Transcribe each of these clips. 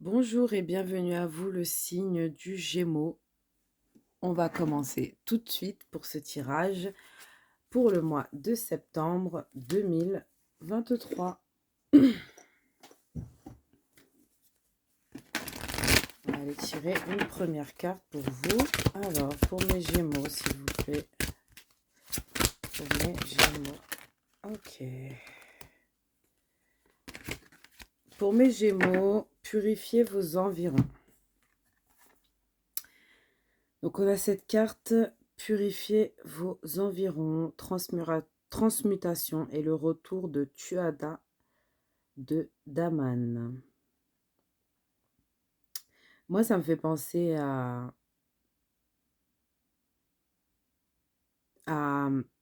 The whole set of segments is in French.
Bonjour et bienvenue à vous, le signe du Gémeaux. On va commencer tout de suite pour ce tirage pour le mois de septembre 2023. On va aller tirer une première carte pour vous. Alors, pour mes Gémeaux, s'il vous plaît. Pour mes Gémeaux. Ok. Pour mes Gémeaux, purifiez vos environs. Donc, on a cette carte, purifier vos environs, transmutation et le retour de Tuada de Daman. Moi, ça me fait penser à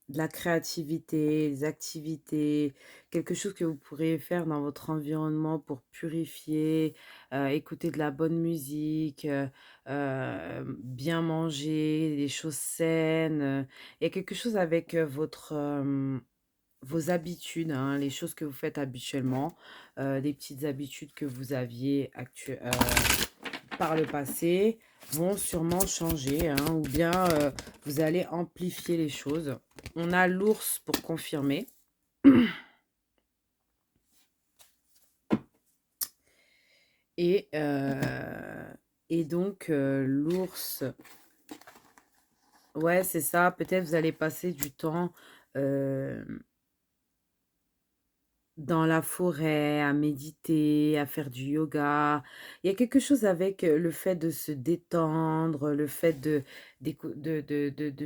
de la créativité, des activités, quelque chose que vous pourrez faire dans votre environnement pour purifier, écouter de la bonne musique, bien manger, des choses saines. Il y a quelque chose avec vos habitudes, hein, les choses que vous faites habituellement, des petites habitudes que vous aviez par le passé vont sûrement changer, hein, ou bien vous allez amplifier les choses. On a l'ours pour confirmer. Et, euh, et donc, l'ours, ouais, c'est ça. Peut-être vous allez passer du temps euh, dans la forêt, à méditer, à faire du yoga. Il y a quelque chose avec le fait de se détendre, le fait de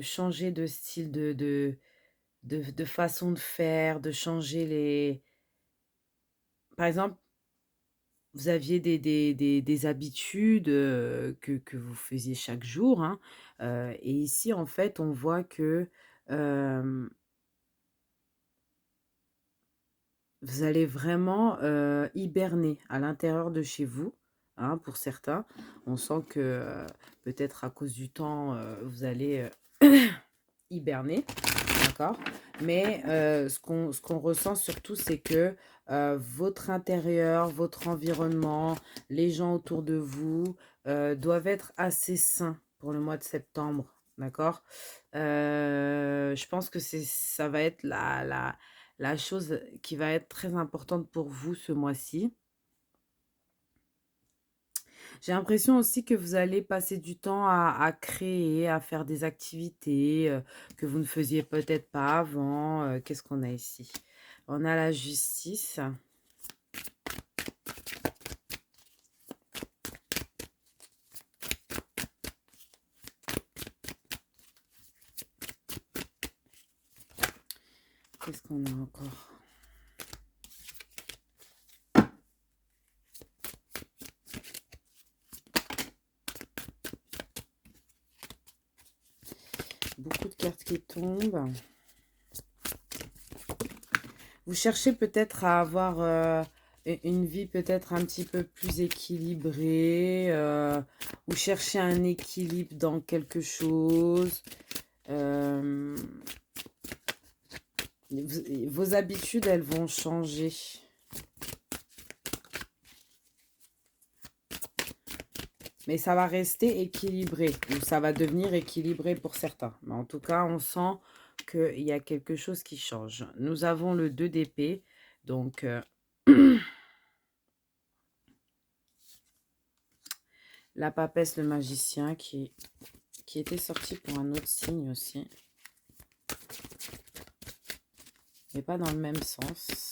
changer de style, de façon de faire, de changer les... Par exemple, vous aviez des habitudes que vous faisiez chaque jour, hein, et ici, en fait, on voit que euh, vous allez vraiment hiberner à l'intérieur de chez vous, hein, pour certains. On sent que peut-être à cause du temps, vous allez hiberner, d'accord? Mais ce qu'on ressent surtout, c'est que votre intérieur, votre environnement, les gens autour de vous doivent être assez sains pour le mois de septembre, d'accord? Je pense que ça va être la chose qui va être très importante pour vous ce mois-ci. J'ai l'impression aussi que vous allez passer du temps à créer, à faire des activités que vous ne faisiez peut-être pas avant. Qu'est-ce qu'on a ici? On a la justice. Qu'est-ce qu'on a encore? Beaucoup de cartes qui tombent. Vous cherchez peut-être à avoir une vie peut-être un petit peu plus équilibrée. Vous cherchez un équilibre dans quelque chose. Euh, vos habitudes, elles vont changer. Mais ça va rester équilibré, ou ça va devenir équilibré pour certains. Mais en tout cas, on sent qu'il y a quelque chose qui change. Nous avons le 2 d'épée, donc la papesse, le magicien, qui était sorti pour un autre signe aussi. Mais pas dans le même sens.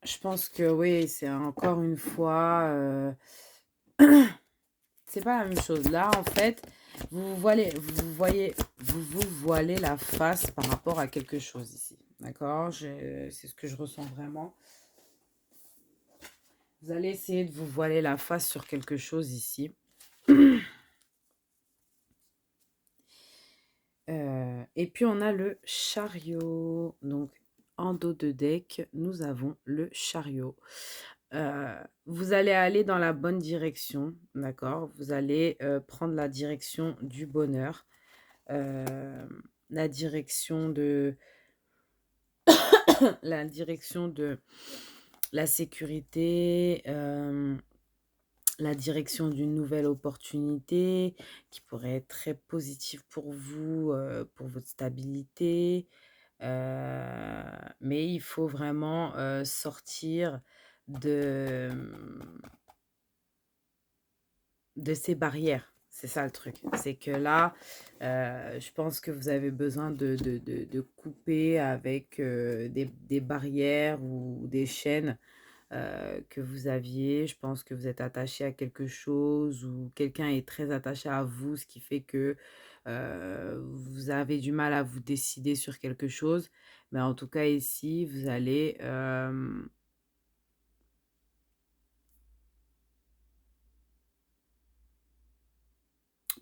Je pense que oui, c'est encore une fois... c'est pas la même chose. Là, en fait, vous voilez la face par rapport à quelque chose ici. D'accord? C'est ce que je ressens vraiment. Vous allez essayer de vous voiler la face sur quelque chose ici. Et puis, on a le chariot. Donc, en dos de deck, nous avons le chariot. Vous allez aller dans la bonne direction, d'accord? Vous allez prendre la direction du bonheur, la direction la direction de la sécurité, la direction d'une nouvelle opportunité qui pourrait être très positive pour vous, pour votre stabilité. Mais il faut vraiment, sortir de, de ces barrières. C'est ça le truc. C'est que là, je pense que vous avez besoin de couper avec, des barrières ou des chaînes, que vous aviez. Je pense que vous êtes attaché à quelque chose ou quelqu'un est très attaché à vous, ce qui fait que, vous avez du mal à vous décider sur quelque chose. Mais en tout cas ici, vous allez,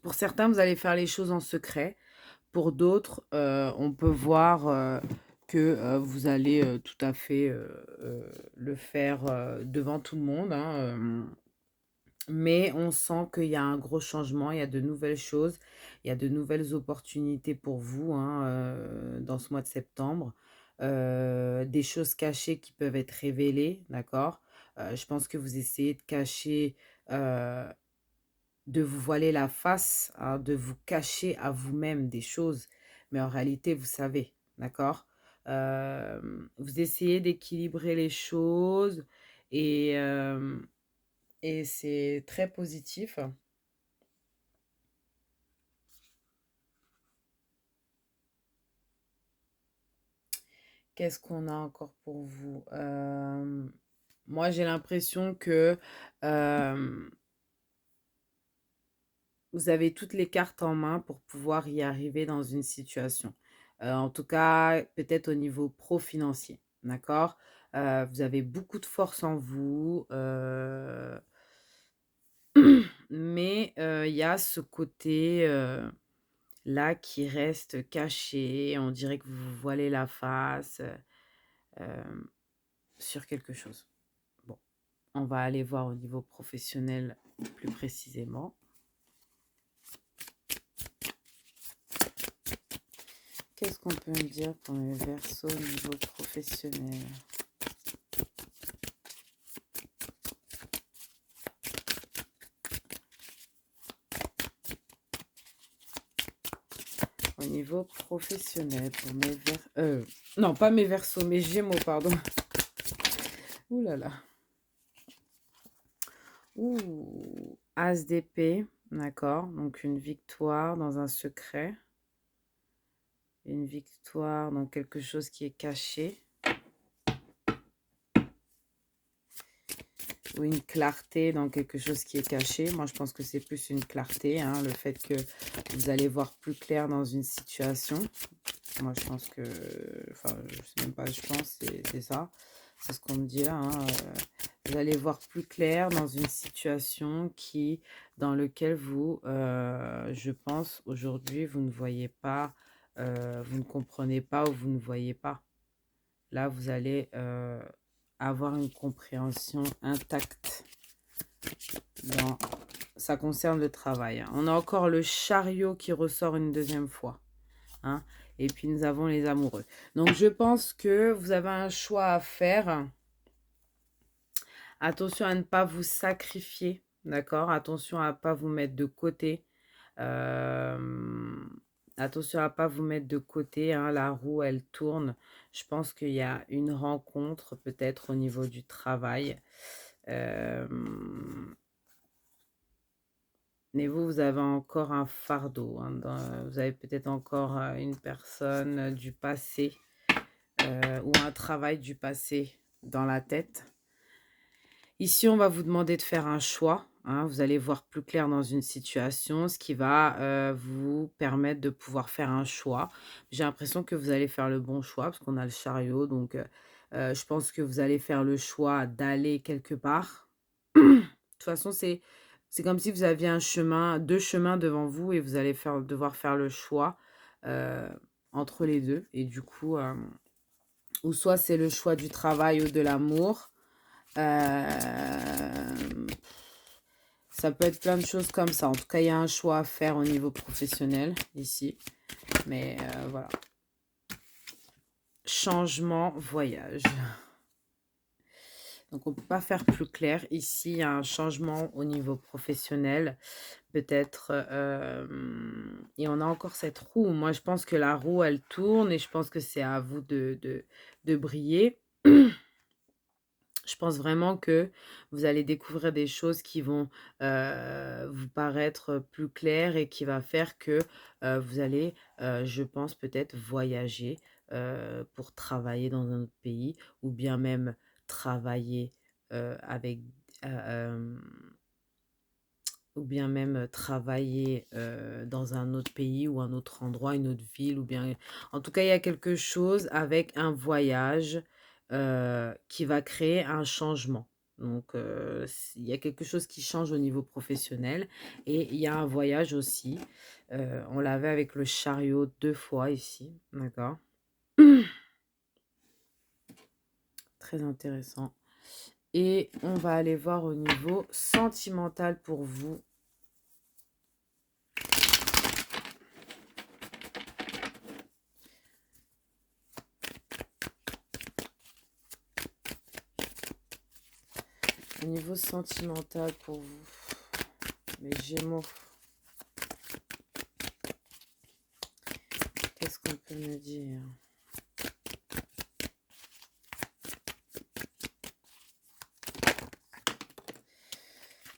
pour certains, vous allez faire les choses en secret. Pour d'autres, on peut voir, que, vous allez, tout à fait, le faire, devant tout le monde, hein, mais on sent qu'il y a un gros changement, il y a de nouvelles choses, il y a de nouvelles opportunités pour vous, hein, dans ce mois de septembre. Des choses cachées qui peuvent être révélées, d'accord? Je pense que vous essayez de cacher, heu, de vous voiler la face, hein, de vous cacher à vous-même des choses, mais en réalité, vous savez, d'accord? Vous essayez d'équilibrer les choses et et c'est très positif. Qu'est-ce qu'on a encore pour vous? Moi, j'ai l'impression que, hem, vous avez toutes les cartes en main pour pouvoir y arriver dans une situation. En tout cas, peut-être au niveau pro-financier, d'accord? Vous avez beaucoup de force en vous, mais il y a ce côté, là qui reste caché. On dirait que vous vous voilez la face, sur quelque chose. Bon, on va aller voir au niveau professionnel plus précisément. Qu'est-ce qu'on peut me dire pour mes versos au niveau professionnel? Au niveau professionnel, pour mes non, pas mes versos, mes gémeaux, pardon. Ouh là là. Ouh, As d'épée, d'accord. Donc une victoire dans un secret. Une victoire dans quelque chose qui est caché. Ou une clarté dans quelque chose qui est caché. Moi, je pense que c'est plus une clarté, hein, le fait que vous allez voir plus clair dans une situation. Moi, je pense que, enfin, je sais même pas, je pense, c'est ça. C'est ce qu'on me dit là, hein, vous allez voir plus clair dans une situation dans lequel vous, je pense, aujourd'hui, vous ne voyez pas, vous ne comprenez pas ou vous ne voyez pas. Là, vous allez, avoir une compréhension intacte dans ça concerne le travail, hein. On a encore le chariot qui ressort une deuxième fois, hein, et puis nous avons les amoureux. Donc je pense que vous avez un choix à faire. Attention à ne pas vous sacrifier, d'accord? Attention à ne pas vous mettre de côté. Hem, Attention à pas vous mettre de côté, hein, la roue, elle tourne. Je pense qu'il y a une rencontre peut-être au niveau du travail. Hem, mais vous avez encore un fardeau, hein, vous avez peut-être encore, une personne, du passé, ou un travail du passé dans la tête. Ici, on va vous demander de faire un choix, hein. Vous allez voir plus clair dans une situation, ce qui va, vous permettre de pouvoir faire un choix. J'ai l'impression que vous allez faire le bon choix parce qu'on a le chariot donc je pense que vous allez faire le choix d'aller quelque part. De toute façon, c'est comme si vous aviez 2 chemins devant vous et vous allez devoir faire le choix, heu, entre les 2 et du coup, ou soit c'est le choix du travail ou de l'amour. Hem, Ça peut être plein de choses comme ça. En tout cas, il y a un choix à faire au niveau professionnel ici, mais voilà. changement, voyage. Donc on ne peut pas faire plus clair. Ici, il y a un changement au niveau professionnel. Peut-être, et on a encore cette roue. Moi, je pense que la roue, elle tourne et je pense que c'est à vous de briller. Je pense vraiment que vous allez découvrir des choses qui vont, vous paraître plus claires et qui va faire que, vous allez, je pense peut-être voyager, pour travailler dans un autre pays ou bien même travailler, avec, heu, hem ou bien même, travailler, dans un autre pays ou un autre endroit, une autre ville ou bien en tout cas, il y a quelque chose avec un voyage, qui va créer un changement. Donc, il y a quelque chose qui change au niveau professionnel et il y a un voyage aussi. On l'avait avec le chariot 2 fois ici, d'accord? Très intéressant et on va aller voir au niveau sentimental pour vous. Au niveau sentimental pour vous, les Gémeaux, qu'est-ce qu'on peut me dire?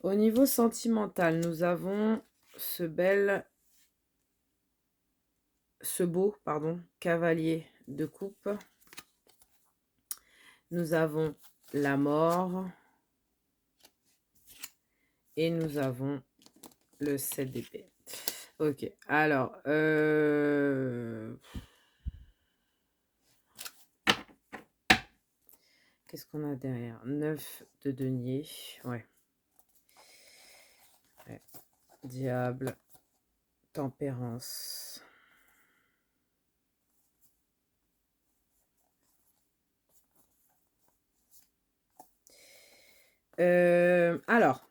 Au niveau sentimental, nous avons ce beau, pardon, cavalier de coupe. Nous avons la mort et nous avons le 7 d'épée. Ok, alors, qu'est-ce qu'on a derrière? 9 de denier, ouais. Ouais. Diable, tempérance. Alors,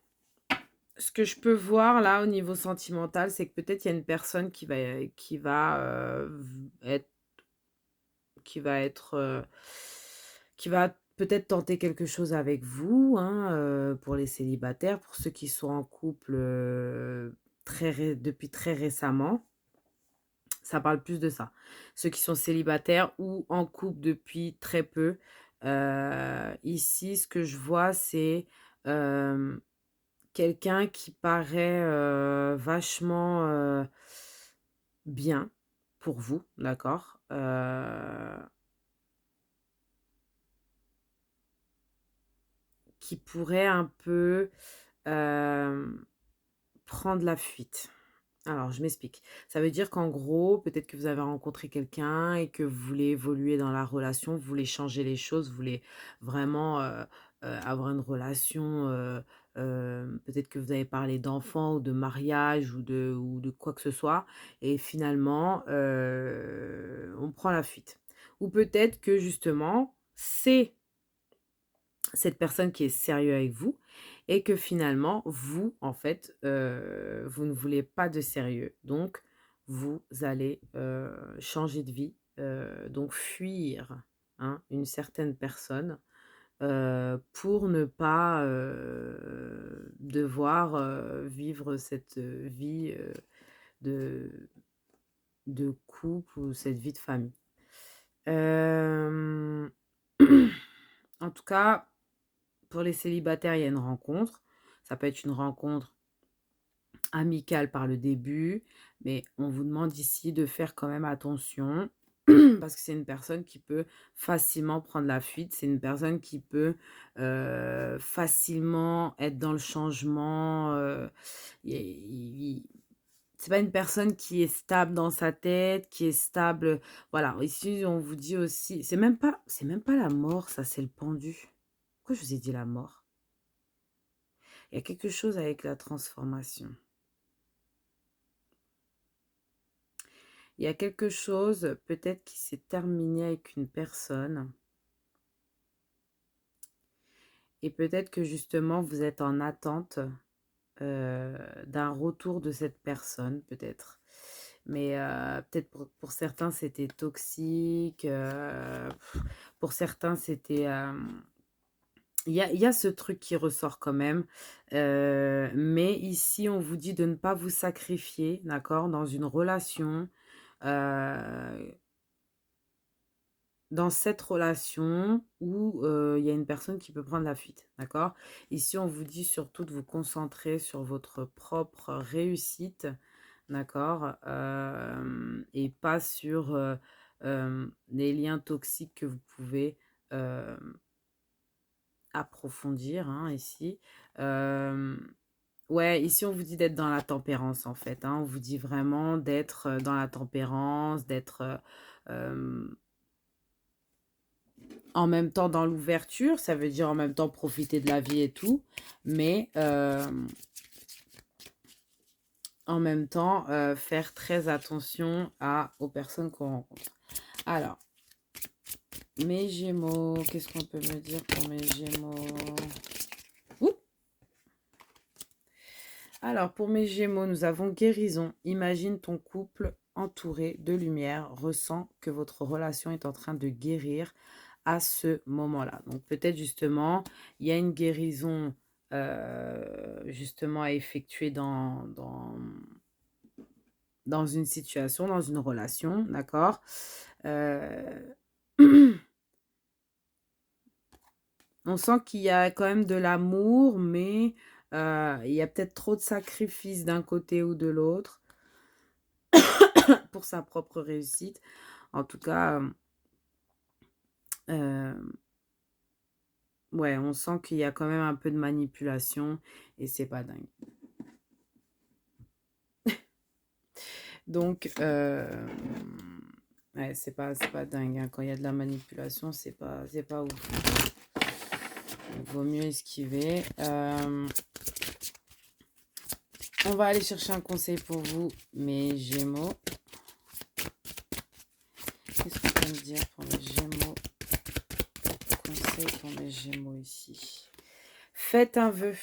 ce que je peux voir là au niveau sentimental, c'est que peut-être il y a une personne être qui va être, qui va peut-être tenter quelque chose avec vous, hein, pour les célibataires, pour ceux qui sont en couple, depuis très récemment, ça parle plus de ça. Ceux qui sont célibataires ou en couple depuis très peu, ici, ce que je vois, c'est, hem quelqu'un qui paraît, vachement, bien pour vous, d'accord? Qui pourrait un peu, hem, prendre la fuite. Alors, je m'explique. Ça veut dire qu'en gros, peut-être que vous avez rencontré quelqu'un et que vous voulez évoluer dans la relation, vous voulez changer les choses, vous voulez vraiment, avoir une relation, peut-être que vous avez parlé d'enfants ou de mariage ou de quoi que ce soit et finalement, on prend la fuite. Ou peut-être que justement, c'est cette personne qui est sérieux avec vous et que finalement, vous, en fait, vous ne voulez pas de sérieux. Donc, vous allez, changer de vie, donc fuir, hein, une certaine personne, pour ne pas, devoir, vivre cette, vie, de couple ou cette vie de famille. Hem, en tout cas pour les célibataires, il y a une rencontre. Ça peut être une rencontre amicale par le début, mais on vous demande ici de faire quand même attention parce que c'est une personne qui peut facilement prendre la fuite. C'est une personne qui peut, facilement être dans le changement, il c'est pas une personne qui est stable dans sa tête, qui est stable, voilà. Ici, on vous dit aussi c'est même pas la mort ça, c'est le pendu. Pourquoi je vous ai dit la mort? Il y a quelque chose avec la transformation. Il y a quelque chose peut-être qui s'est terminé avec une personne et peut-être que justement vous êtes en attente, d'un retour de cette personne peut-être Mais peut-être pour certains, c'était toxique, pour certains, c'était, il y a ce truc qui ressort quand même, mais ici, on vous dit de ne pas vous sacrifier, d'accord? Dans une relation, heu, dans cette relation où, il y a une personne qui peut prendre la fuite, d'accord? Ici, on vous dit surtout de vous concentrer sur votre propre réussite, d'accord? Et pas sur, les liens toxiques que vous pouvez, hem, approfondir, hein, ici. Hem, ouais, ici, on vous dit d'être dans la tempérance, en fait, hein. On vous dit vraiment d'être, dans la tempérance, d'être, en même temps dans l'ouverture. Ça veut dire en même temps profiter de la vie et tout, mais en même temps, faire très attention aux personnes qu'on rencontre. Alors, mes Gémeaux, qu'est-ce qu'on peut me dire pour mes Gémeaux? Ouh! Alors, pour mes Gémeaux, nous avons guérison. Imagine ton couple entouré de lumière, ressens que votre relation est en train de guérir à ce moment-là. Donc peut-être justement, il y a une guérison, justement à effectuer dans une situation, dans une relation, d'accord? Heu, on sent qu'il y a quand même de l'amour, mais il y a peut-être trop de sacrifices d'un côté ou de l'autre pour sa propre réussite. En tout cas, ouais, on sent qu'il y a quand même un peu de manipulation et c'est pas dingue. Donc, ouais, c'est pas dingue, hein. Quand il y a de la manipulation, c'est pas ouf. Il vaut mieux esquiver. On va aller chercher un conseil pour vous, mes Gémeaux. Qu'est-ce qu'on peut me dire pour mes Gémeaux? Conseil pour mes Gémeaux ici. Faites un vœu.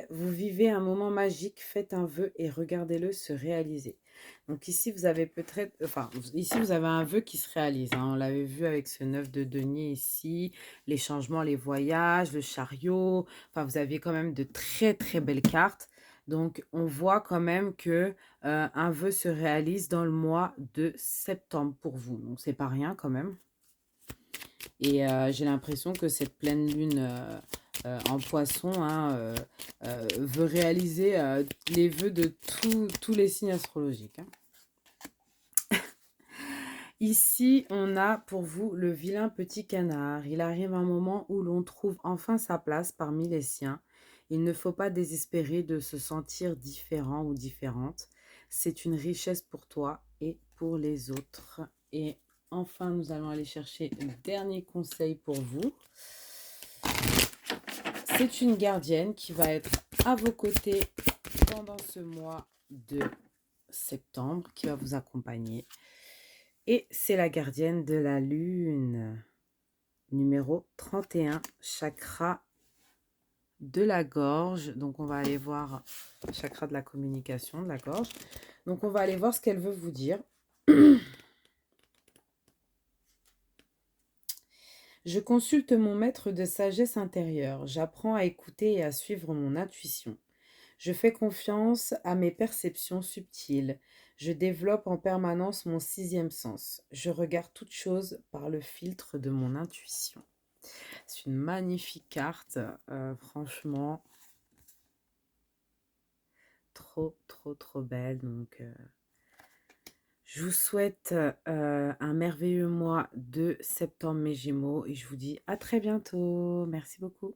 Vous vivez un moment magique, faites un vœu et regardez-le se réaliser. Donc ici, vous avez peut-être, enfin, ici, vous avez un vœu qui se réalise, hein. On l'avait vu avec ce 9 de denier ici, les changements, les voyages, le chariot. Enfin, vous aviez quand même de très, très belles cartes. Donc, on voit quand même que un vœu se réalise dans le mois de septembre pour vous. Donc, c'est pas rien quand même. Et j'ai l'impression que cette pleine lune, en poisson, hein, veut réaliser, les vœux de tous les signes astrologiques, hein. Ici, on a pour vous le vilain petit canard. Il arrive un moment où l'on trouve enfin sa place parmi les siens. Il ne faut pas désespérer de se sentir différent ou différente. C'est une richesse pour toi et pour les autres. Et enfin, nous allons aller chercher le dernier conseil pour vous. C'est une gardienne qui va être à vos côtés pendant ce mois de septembre, qui va vous accompagner. Et c'est la gardienne de la lune, numéro 31, chakra de la gorge. Donc, on va aller voir chakra de la communication, de la gorge. Donc, on va aller voir ce qu'elle veut vous dire. Je consulte mon maître de sagesse intérieure. J'apprends à écouter et à suivre mon intuition. Je fais confiance à mes perceptions subtiles. Je développe en permanence mon sixième sens. Je regarde toute chose par le filtre de mon intuition. C'est une magnifique carte, franchement, trop, trop, trop belle. Donc, je vous souhaite un merveilleux mois de septembre, mes Gémeaux, et je vous dis à très bientôt. Merci beaucoup.